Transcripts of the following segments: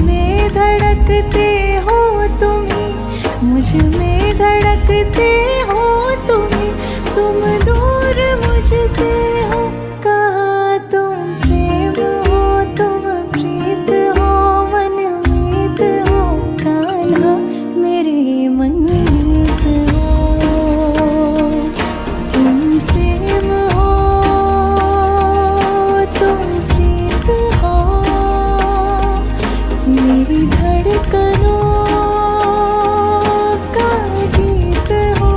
में धड़कते हो तुम ही, मुझ में धड़कते हो तुम ही। तुम दूर मुझसे हो, कहा तुम प्रेम हो, तुम प्रीत हो, मनमीत हो, कान्हा मेरे मनमीत हो। तुम प्रेम हो, तुम प्रीत हो, मेरी धड़कनों का गीत हो।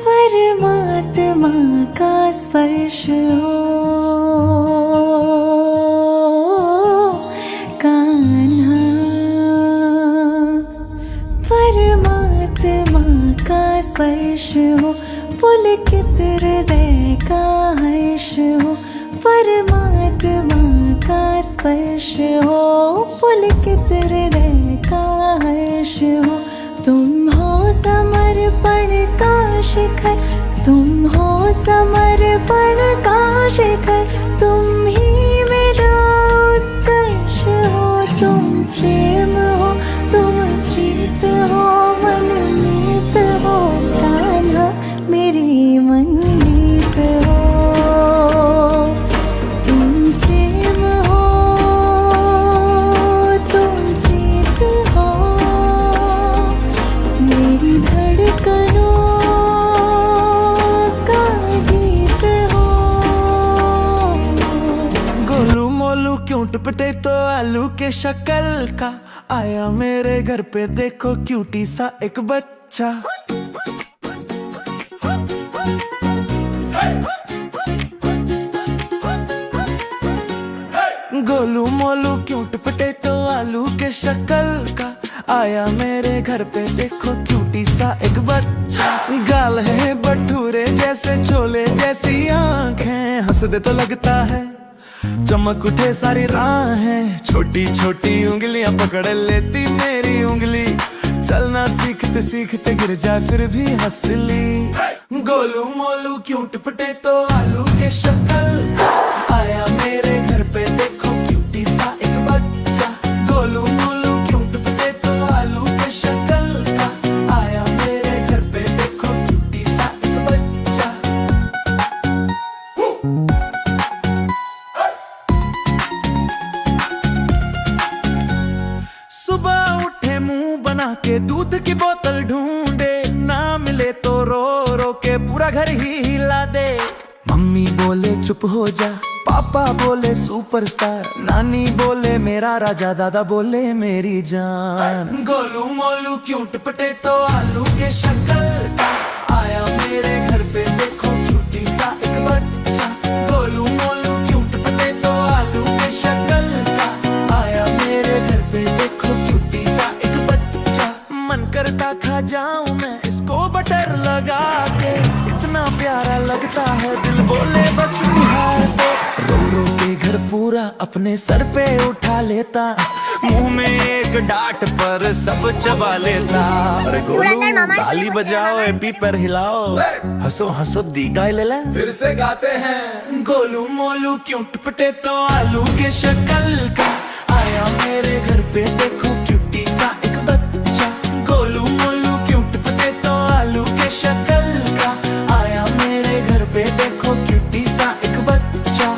परमात्मा का स्पर्श हो, कान्हा। परमात्मा का स्पर्श हो, पुलकित हृदय का हर्ष हो। परमात्मा का स्पर्श हो, पुलकित हृदय का हर्ष हो। तुम हो समर्पण का शिखर, तुम हो समर्पण का शिखर, तुम ही मेरा उत्कर्ष हो। तुम प्रेम हो, तुम प्रीत हो, मनमीत हो, कान्हा मेरी मनमीत हो। तुम प्रेम हो, तुम प्रीत हो, मेरी धड़कनों का गीत हो। गोलू मोलू क्यूट पोटैटो आलू के शक्ल का आया मेरे घर पे, देखो क्यूटी सा एक बच्चा। गोलू मोलू क्यूट पोटैटो आलू के शक्ल का आया मेरे घर पे, देखो क्यूटी सा एक बच्चा। गाल है भटूरे जैसे, छोले जैसी आंखें, हंस दे तो लगता है चमक उठे सारी राहें। छोटी छोटी उंगलियां पकड़ लेती मेरी उंगली, चलना सीखते सीखते गिर जाए फिर भी हंस ली। गोलू मोलू क्यूट पोटैटो आलू के शक्ल का आया मेरे घर पे, देखो क्यूटी सा एक बच्चा। गोलू मोलू क्यूट पोटैटो आलू के शक्ल का आया मेरे घर पे, देखो क्यूटी सा एक बच्चा। सुबह उठे मुंह बना के दूध की बोतल ढूंढे, ना मिले तो रो रो के पूरा घर ही हिला दे। मम्मी बोले चुप हो जा, पापा बोले सुपरस्टार, नानी बोले मेरा राजा, दादा बोले मेरी जान। गोलू मोलू क्यूट पोटैटो आलू के शक्ल का आया मेरे घर पे, देखो क्यूटी सा एक बच्चा। गोलू मोलू क्यूट पोटैटो आलू के शक्ल का आया मेरे घर पे, देखो क्यूटी सा एक बच्चा। मन करता खा जाऊं मैं इसको बटर लगा के, इतना प्यारा लगता है दिल बोले बस निहार दे। रो रो के घर पूरा अपने सर पे उठा लेता, मुंह में एक डांट पर सब चबा लेता। अरे गोलू ताली बजाओ, एपी पर हिलाओ, हंसो हंसो दी गाय ले ले, फिर से गाते हैं। गोलू मोलू क्यूट पोटैटो आलू के शक्ल का आया मेरे घर पे, देखो क्यूटी सा एक बच्चा। गोलू मोलू क्यूट पोटैटो आलू के शक्ल का आया मेरे घर पे, देखो क्यूटी सा एक बच्चा।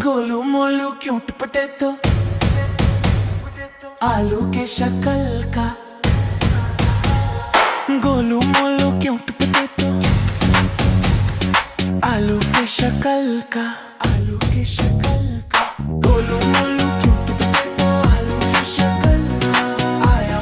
गोलू मोलू क्यूट पोटैटो आलू के शक्ल का, गोलू मोलू क्यूट पोटैटो आलू के शक्ल का, आलू के शक्ल का। गोलू मोलू क्यूट पोटैटो आलू के शक्ल का आया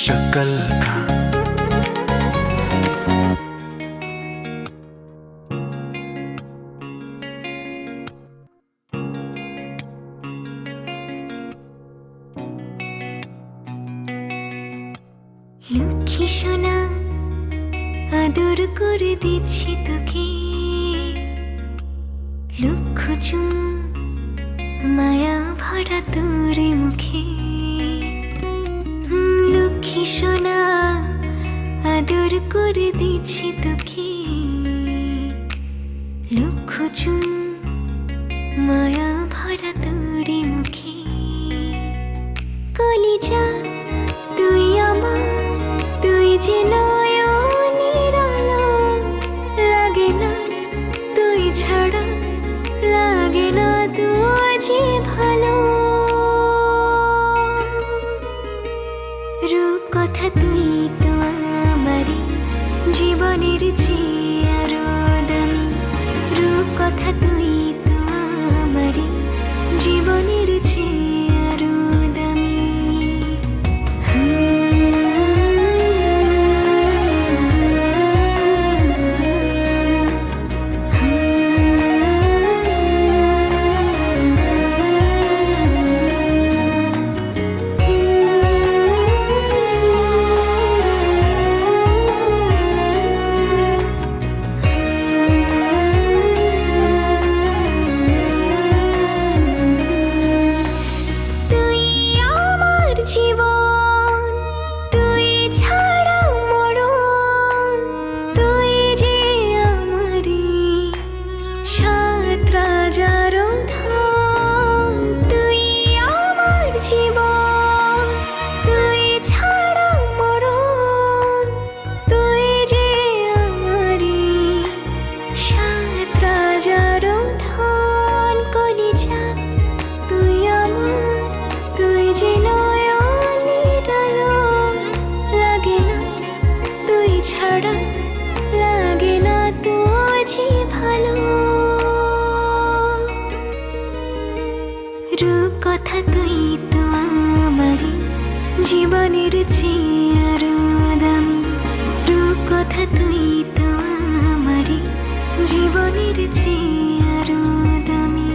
शक्ल का। লক্ষ্মী সোনা আদর করে দিচ্ছি তোকে, লক্ষ চুম মায়া ভরা তোর মুখে। লক্ষ্মী সোনা আদর করে দিচ্ছি তোকে, লক্ষ চুম মায়া ভরা তোর মুখে। কলিজা তুই আমার, তুই যে নয়নের আলো, লাগে না তুই ছাড়া, লাগে না তুই যে ভালো। রূপ কথা তুই তো আমারই জীবনের চেয়ে আরো দামি, রূপ কথা তুই তো আমারই জীবনের চেয়ে আরো দামি। রূপ কথা তুই তো আমারই জীবনের চেয়ে আরো দামি, রূপ কথা তুই তো আমারই জীবনের চেয়ে আরো দামি।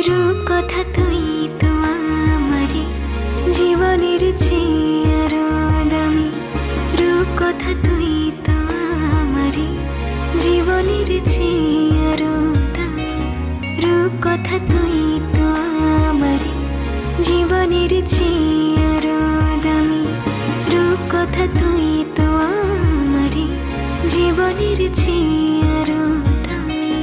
রূপ কথা তুই তো আমারই জীবনের চেয়ে আরো দামি, রূপ কথা তুই তো আমারই জীবনের চেয়ে আরো দামি, রূপ কথা তুই তো আমারই জীবনের চেয়ে আরো দামি, রূপ কথা তুই তো আমারই জীবনের চেয়ে আরো দামি।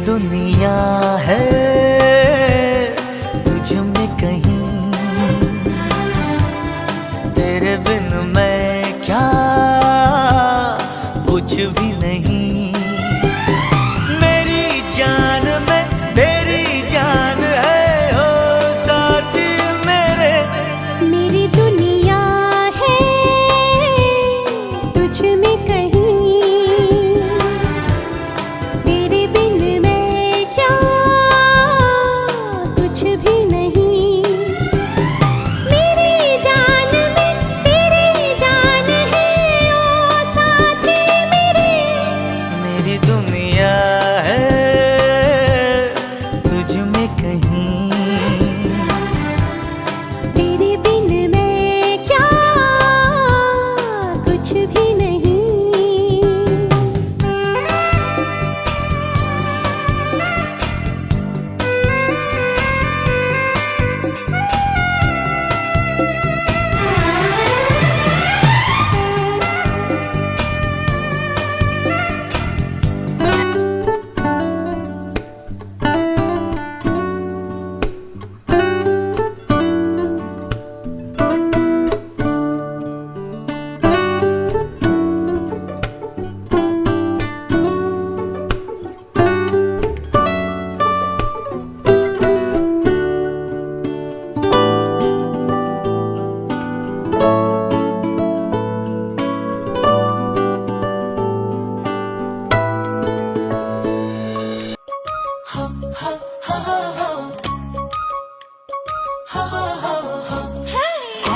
दुनिया है तुझ में कहीं, तेरे बिन मैं क्या कुछ भी नहीं। मेरी जान में तेरी जान है ओ साथी मेरे। मेरी दुनिया है तुझ में कहीं, तेरे बिन मैं क्या कुछ भी नहीं। मेरी जान में तेरी जान है ओ साथी मेरे। मेरी दुनिया है तुझ में कहीं, तेरे बिन मैं क्या कुछ भी नहीं।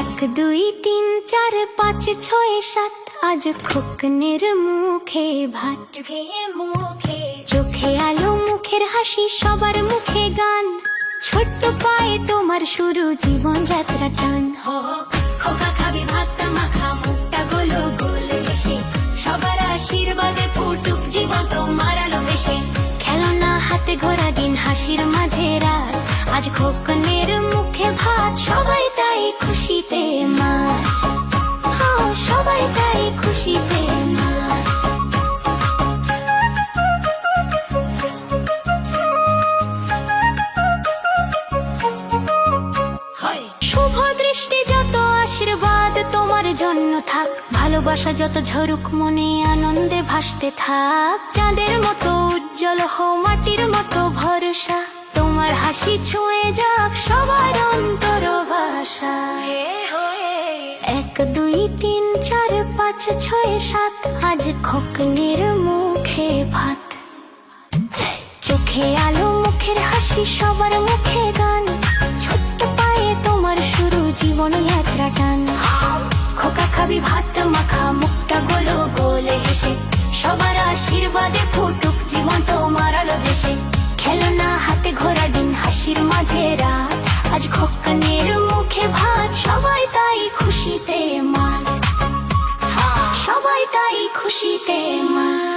এক দুই তিন চার পাঁচ ছয় সাত, আজ খোকনের মুখে ভাত, মুখে চোখে আলো মুখের হাসি সবার মুখে গান। ছোট্ট পায়ে তোমার শুরু জীবন যাত্রা টান। খোকা খাবি ভাত মাখা মুখটা গোলো গোল হেসে, সবার আশীর্বাদে ফুটুক জীবন তোমার আলো ভেসে। খেলনা হাতে ঘোরা দিন হাসির মাঝে রাত, আজ খোকনের মুখে ভাত, সবাই তাই খুশিতে মাছ। সবাই তাই খুশিতে মাছ। শুভ দৃষ্টি যত আশীর্বাদ তোমার জন্য থাক, ভালোবাসা যত ঝরুক মনে আনন্দে ভাসতে থাক। চাঁদের মতো উজ্জ্বল হও মাটির মতো ভরসা, তোমার হাসি ছুঁয়ে যাক সবার অন্তর ভাষা। এক দুই তিন চার পাঁচ ছয় সাত, আজ খোকনের মুখে ভাত, চোখে আলো মুখের হাসি সবার মুখে গান। ছোট্ট পায়ে তোমার শুরু জীবন যাত্রা টান। খোকা খাবি ভাত মাখা মুখটা গোলো গোল হেসে, সবার আশীর্বাদে ফুটুক জীবন তোমার আলো দেশে। খেলনা হাতে ঘোরা দিন হাসির মাঝে রাত, আজ খোকনের মুখে ভাত, সবাই তাই খুশিতে মান। সবাই তাই খুশিতে মান।